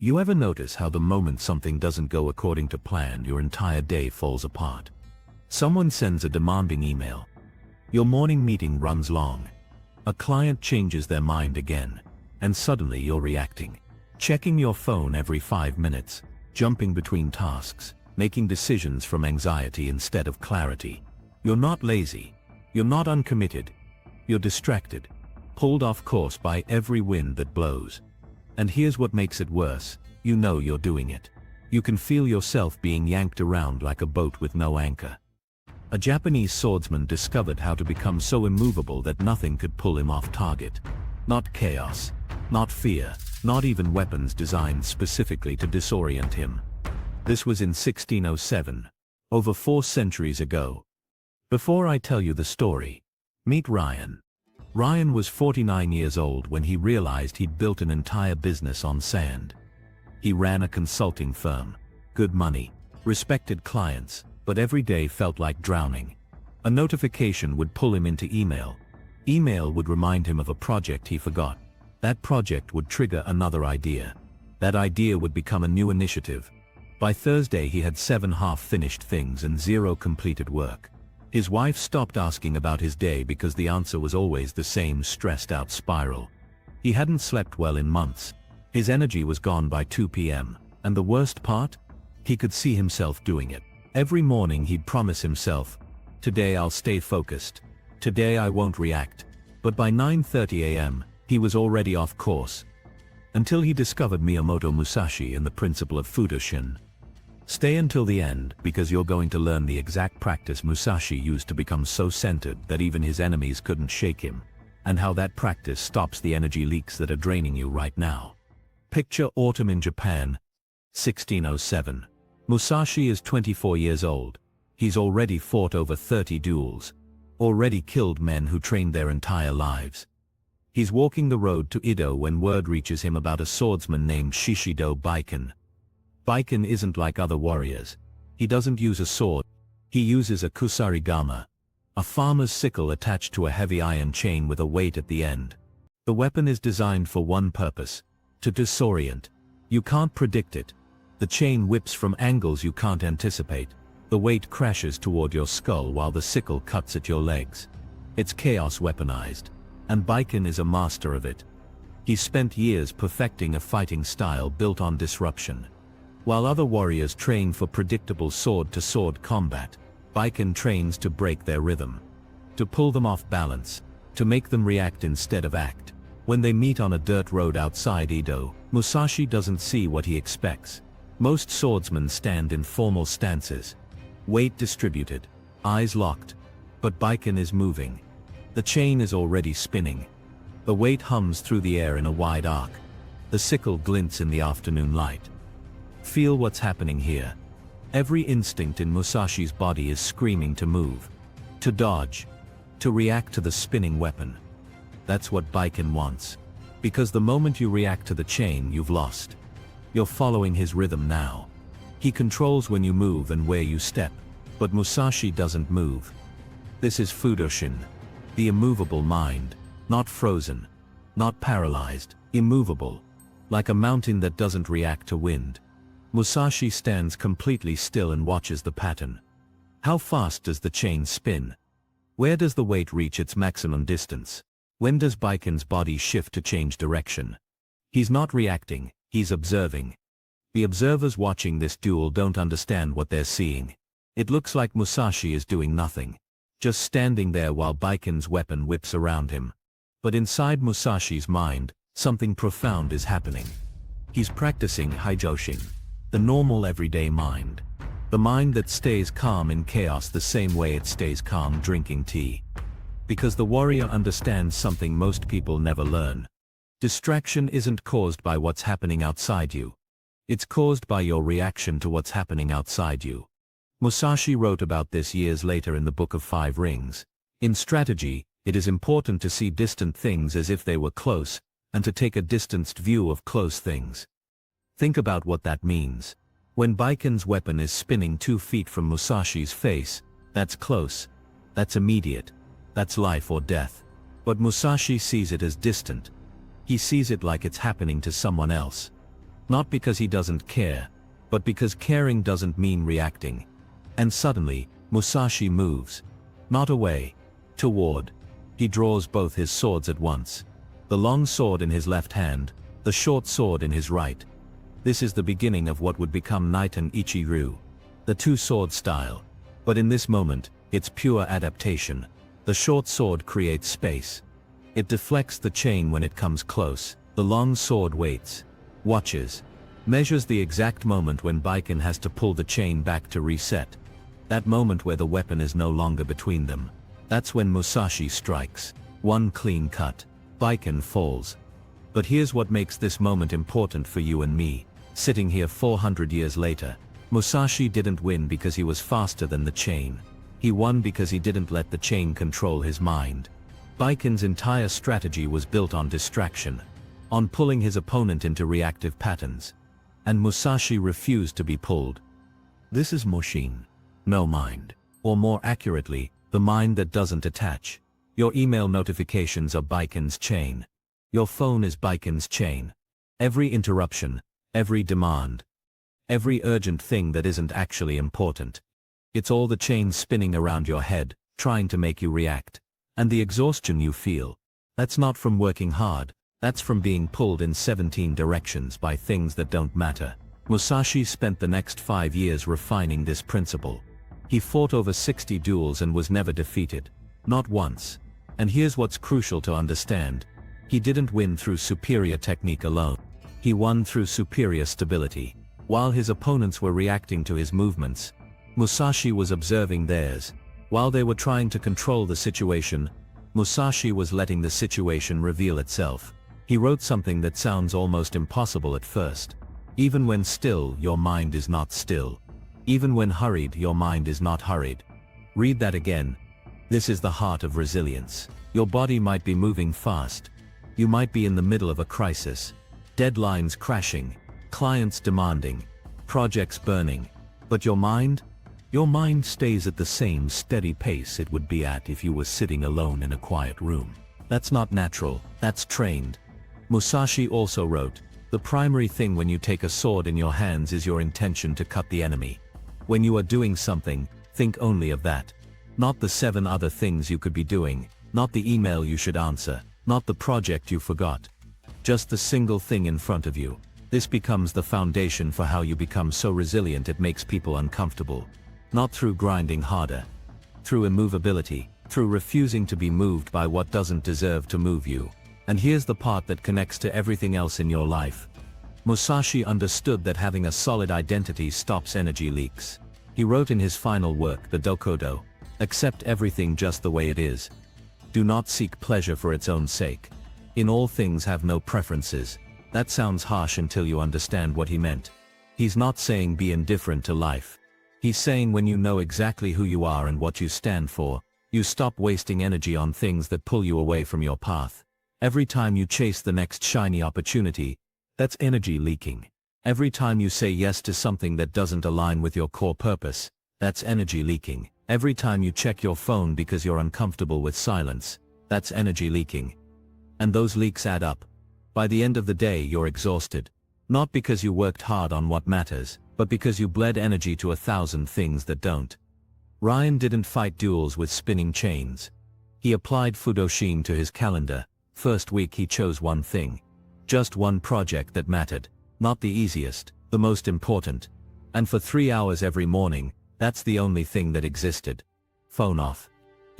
You ever notice how the moment something doesn't go according to plan, your entire day falls apart? Someone sends a demanding email. Your morning meeting runs long. A client changes their mind again, and suddenly you're reacting. Checking your phone every 5 minutes, jumping between tasks, making decisions from anxiety instead of clarity. You're not lazy. You're not uncommitted. You're distracted, pulled off course by every wind that blows. And here's what makes it worse, you know you're doing it. You can feel yourself being yanked around like a boat with no anchor. A Japanese swordsman discovered how to become so immovable that nothing could pull him off target. Not chaos, not fear, not even weapons designed specifically to disorient him. This was in 1607, over 4 centuries ago. Before I tell you the story, meet Ryan. Ryan was 49 years old when he realized he'd built an entire business on sand. He ran a consulting firm, good money, respected clients, but every day felt like drowning. A notification would pull him into email. Email would remind him of a project he forgot. That project would trigger another idea. That idea would become a new initiative. By Thursday he had 7 half-finished things and 0 completed work. His wife stopped asking about his day because the answer was always the same stressed-out spiral. He hadn't slept well in months. His energy was gone by 2 p.m. And the worst part? He could see himself doing it. Every morning he'd promise himself, "Today I'll stay focused. Today I won't react." But by 9:30 a.m., he was already off course. Until he discovered Miyamoto Musashi and the principle of Fudoshin. Stay until the end, because you're going to learn the exact practice Musashi used to become so centered that even his enemies couldn't shake him, and how that practice stops the energy leaks that are draining you right now. Picture autumn in Japan, 1607. Musashi is 24 years old. He's already fought over 30 duels, already killed men who trained their entire lives. He's walking the road to Edo when word reaches him about a swordsman named Shishido Baiken. Baiken isn't like other warriors. He doesn't use a sword. He uses a kusarigama, a farmer's sickle attached to a heavy iron chain with a weight at the end. The weapon is designed for one purpose: to disorient. You can't predict it. The chain whips from angles you can't anticipate. The weight crashes toward your skull while the sickle cuts at your legs. It's chaos weaponized, and Baiken is a master of it. He spent years perfecting a fighting style built on disruption. While other warriors train for predictable sword-to-sword combat, Baiken trains to break their rhythm, to pull them off balance, to make them react instead of act. When they meet on a dirt road outside Edo, Musashi doesn't see what he expects. Most swordsmen stand in formal stances, weight distributed, eyes locked, but Baiken is moving. The chain is already spinning. The weight hums through the air in a wide arc. The sickle glints in the afternoon light. Feel what's happening here. Every instinct in Musashi's body is screaming to move, to dodge, to react to the spinning weapon. That's what Baiken wants. Because the moment you react to the chain, you've lost. You're following his rhythm now. He controls when you move and where you step, but Musashi doesn't move. This is Fudoshin, the immovable mind, not frozen, not paralyzed, immovable, like a mountain that doesn't react to wind. Musashi stands completely still and watches the pattern. How fast does the chain spin? Where does the weight reach its maximum distance? When does Baiken's body shift to change direction? He's not reacting, he's observing. The observers watching this duel don't understand what they're seeing. It looks like Musashi is doing nothing, just standing there while Baiken's weapon whips around him. But inside Musashi's mind, something profound is happening. He's practicing Heijoshin. The normal everyday mind. The mind that stays calm in chaos the same way it stays calm drinking tea. Because the warrior understands something most people never learn. Distraction isn't caused by what's happening outside you. It's caused by your reaction to what's happening outside you. Musashi wrote about this years later in the Book of 5 Rings. In strategy, it is important to see distant things as if they were close, and to take a distanced view of close things. Think about what that means. When Baiken's weapon is spinning 2 feet from Musashi's face, that's close. That's immediate. That's life or death. But Musashi sees it as distant. He sees it like it's happening to someone else. Not because he doesn't care, but because caring doesn't mean reacting. And suddenly, Musashi moves. Not away. Toward. He draws both his swords at once. The long sword in his left hand, the short sword in his right. This is the beginning of what would become Naiten Ichi-ryu. The two-sword style. But in this moment, it's pure adaptation. The short sword creates space. It deflects the chain when it comes close. The long sword waits. Watches. Measures the exact moment when Baiken has to pull the chain back to reset. That moment where the weapon is no longer between them. That's when Musashi strikes. One clean cut. Baiken falls. But here's what makes this moment important for you and me. Sitting here 400 years later, Musashi didn't win because he was faster than the chain. He won because he didn't let the chain control his mind. Baiken's entire strategy was built on distraction. On pulling his opponent into reactive patterns. And Musashi refused to be pulled. This is Mushin. No mind. Or more accurately, the mind that doesn't attach. Your email notifications are Baiken's chain. Your phone is Baiken's chain. Every interruption, every demand, every urgent thing that isn't actually important. It's all the chains spinning around your head, trying to make you react. And the exhaustion you feel, that's not from working hard, that's from being pulled in 17 directions by things that don't matter. Musashi spent the next 5 years refining this principle. He fought over 60 duels and was never defeated. Not once. And here's what's crucial to understand. He didn't win through superior technique alone. He won through superior stability. While his opponents were reacting to his movements, Musashi was observing theirs. While they were trying to control the situation, Musashi was letting the situation reveal itself. He wrote something that sounds almost impossible at first. Even when still, your mind is not still. Even when hurried, your mind is not hurried. Read that again. This is the heart of resilience. Your body might be moving fast. You might be in the middle of a crisis. Deadlines crashing. Clients demanding. Projects burning. But your mind? Your mind stays at the same steady pace it would be at if you were sitting alone in a quiet room. That's not natural, that's trained. Musashi also wrote, the primary thing when you take a sword in your hands is your intention to cut the enemy. When you are doing something, think only of that. Not the 7 other things you could be doing, not the email you should answer, not the project you forgot. Just the single thing in front of you. This becomes the foundation for how you become so resilient it makes people uncomfortable. Not through grinding harder. Through immovability, through refusing to be moved by what doesn't deserve to move you. And here's the part that connects to everything else in your life. Musashi understood that having a solid identity stops energy leaks. He wrote in his final work, the Dokudo, accept everything just the way it is. Do not seek pleasure for its own sake. In all things have no preferences. That sounds harsh until you understand what he meant. He's not saying be indifferent to life. He's saying when you know exactly who you are and what you stand for, you stop wasting energy on things that pull you away from your path. Every time you chase the next shiny opportunity, that's energy leaking. Every time you say yes to something that doesn't align with your core purpose, that's energy leaking. Every time you check your phone because you're uncomfortable with silence, that's energy leaking. And those leaks add up. By the end of the day you're exhausted. Not because you worked hard on what matters, but because you bled energy to 1,000 things that don't. Ryan didn't fight duels with spinning chains. He applied Fudoshin to his calendar. First week he chose one thing. Just one project that mattered. Not the easiest, the most important. And for 3 hours every morning, that's the only thing that existed. Phone off.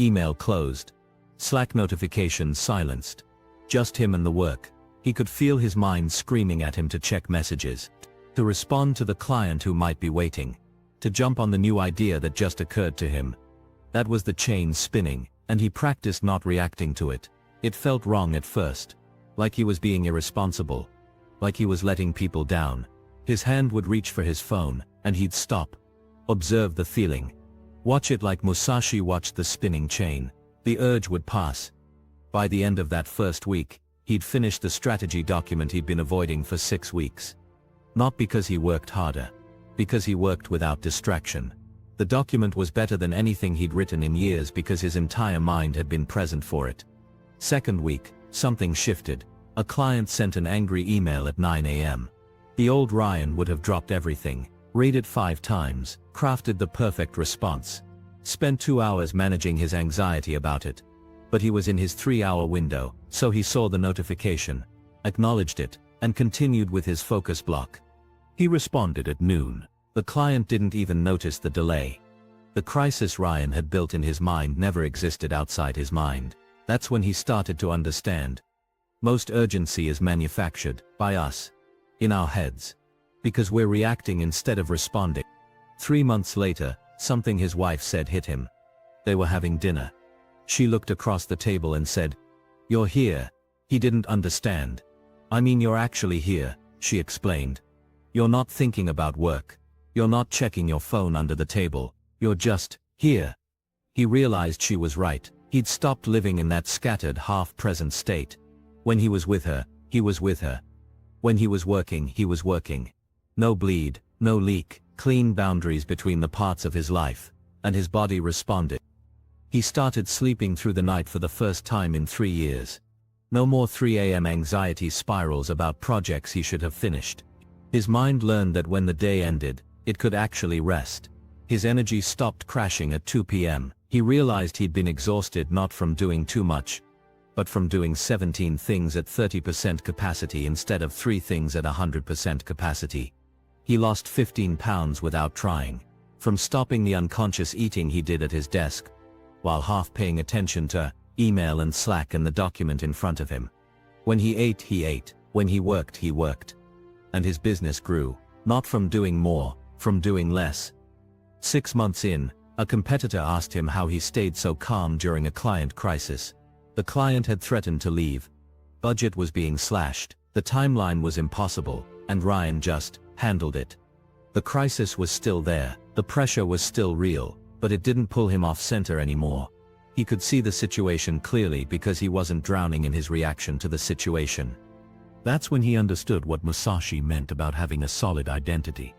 Email closed. Slack notifications silenced. Just him and the work. He could feel his mind screaming at him to check messages. To respond to the client who might be waiting. To jump on the new idea that just occurred to him. That was the chain spinning, and he practiced not reacting to it. It felt wrong at first. Like he was being irresponsible. Like he was letting people down. His hand would reach for his phone, and he'd stop. Observe the feeling. Watch it like Musashi watched the spinning chain. The urge would pass. By the end of that first week, he'd finished the strategy document he'd been avoiding for 6 weeks. Not because he worked harder. Because he worked without distraction. The document was better than anything he'd written in years because his entire mind had been present for it. Second week, something shifted. A client sent an angry email at 9 a.m. The old Ryan would have dropped everything, read it 5 times, crafted the perfect response, spent 2 hours managing his anxiety about it. But he was in his 3-hour window, so he saw the notification, acknowledged it, and continued with his focus block. He responded at noon. The client didn't even notice the delay. The crisis Ryan had built in his mind never existed outside his mind. That's when he started to understand. Most urgency is manufactured, by us. In our heads. Because we're reacting instead of responding. 3 months later, something his wife said hit him. They were having dinner. She looked across the table and said, "You're here." He didn't understand. "I mean, you're actually here," she explained. "You're not thinking about work. You're not checking your phone under the table. You're just here." He realized she was right. He'd stopped living in that scattered, half-present state. When he was with her, he was with her. When he was working, he was working. No bleed, no leak, clean boundaries between the parts of his life, and his body responded. He started sleeping through the night for the first time in 3 years. No more 3 a.m. anxiety spirals about projects he should have finished. His mind learned that when the day ended, it could actually rest. His energy stopped crashing at 2 p.m. He realized he'd been exhausted not from doing too much, but from doing 17 things at 30% capacity instead of 3 things at 100% capacity. He lost 15 pounds without trying, from stopping the unconscious eating he did at his desk, while half paying attention to email and Slack and the document in front of him. When he ate, he ate. When he worked. And his business grew, not from doing more, from doing less. 6 months in, a competitor asked him how he stayed so calm during a client crisis. The client had threatened to leave. Budget was being slashed, the timeline was impossible, and Ryan just handled it. The crisis was still there, the pressure was still real, but it didn't pull him off center anymore. He could see the situation clearly because he wasn't drowning in his reaction to the situation. That's when he understood what Musashi meant about having a solid identity.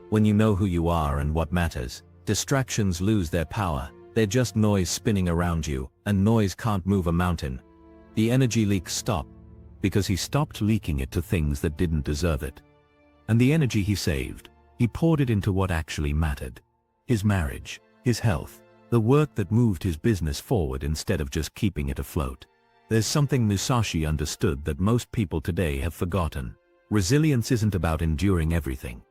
When you know who you are and what matters, distractions lose their power. They're just noise spinning around you, and noise can't move a mountain. The energy leaks stop, because he stopped leaking it to things that didn't deserve it. And the energy he saved, he poured it into what actually mattered. His marriage, his health, the work that moved his business forward instead of just keeping it afloat. There's something Musashi understood that most people today have forgotten. Resilience isn't about enduring everything.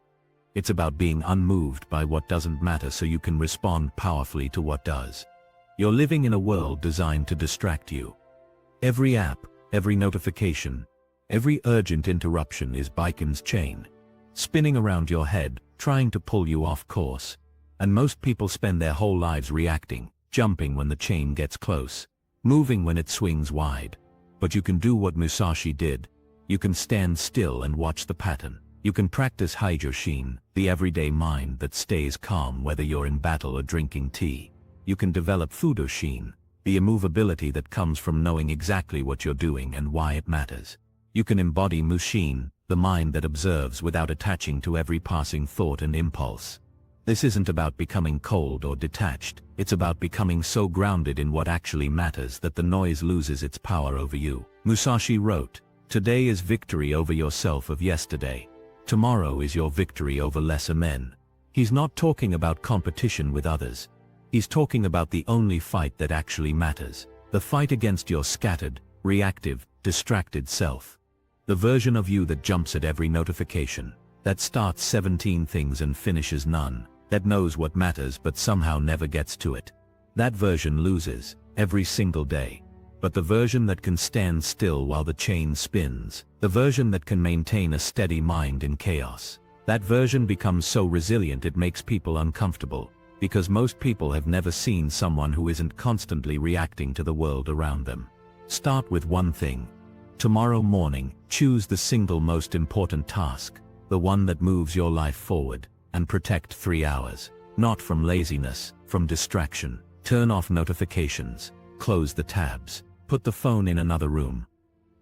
It's about being unmoved by what doesn't matter so you can respond powerfully to what does. You're living in a world designed to distract you. Every app, every notification, every urgent interruption is Baiken's chain, spinning around your head, trying to pull you off course. And most people spend their whole lives reacting, jumping when the chain gets close, moving when it swings wide. But you can do what Musashi did. You can stand still and watch the pattern. You can practice Heijoshin, the everyday mind that stays calm whether you're in battle or drinking tea. You can develop Fudoshin, the immovability that comes from knowing exactly what you're doing and why it matters. You can embody Mushin, the mind that observes without attaching to every passing thought and impulse. This isn't about becoming cold or detached, it's about becoming so grounded in what actually matters that the noise loses its power over you. Musashi wrote, "Today is victory over yourself of yesterday. Tomorrow is your victory over lesser men." He's not talking about competition with others. He's talking about the only fight that actually matters. The fight against your scattered, reactive, distracted self. The version of you that jumps at every notification, that starts 17 things and finishes none, that knows what matters but somehow never gets to it. That version loses, every single day. But the version that can stand still while the chain spins, the version that can maintain a steady mind in chaos, that version becomes so resilient it makes people uncomfortable, because most people have never seen someone who isn't constantly reacting to the world around them. Start with one thing. Tomorrow morning, choose the single most important task, the one that moves your life forward, and protect 3 hours. Not from laziness, from distraction. Turn off notifications, close the tabs. Put the phone in another room.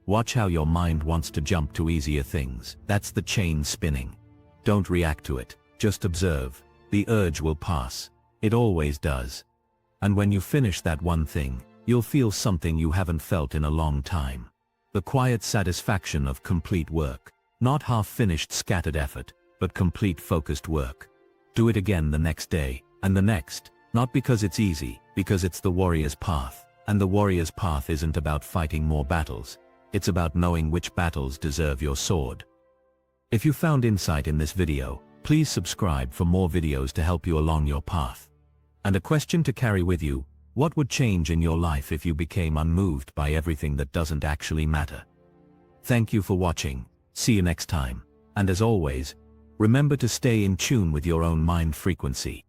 Watch how your mind wants to jump to easier things. That's the chain spinning. Don't react to it, just observe. The urge will pass. It always does. And when you finish that one thing, you'll feel something you haven't felt in a long time. The quiet satisfaction of complete work. Not half-finished scattered effort, but complete focused work. Do it again the next day, and the next, not because it's easy, because it's the warrior's path. And the warrior's path isn't about fighting more battles. It's about knowing which battles deserve your sword. If you found insight in this video, please subscribe for more videos to help you along your path. And a question to carry with you: what would change in your life if you became unmoved by everything that doesn't actually matter? Thank you for watching. See you next time. And as always, remember to stay in tune with your own mind frequency.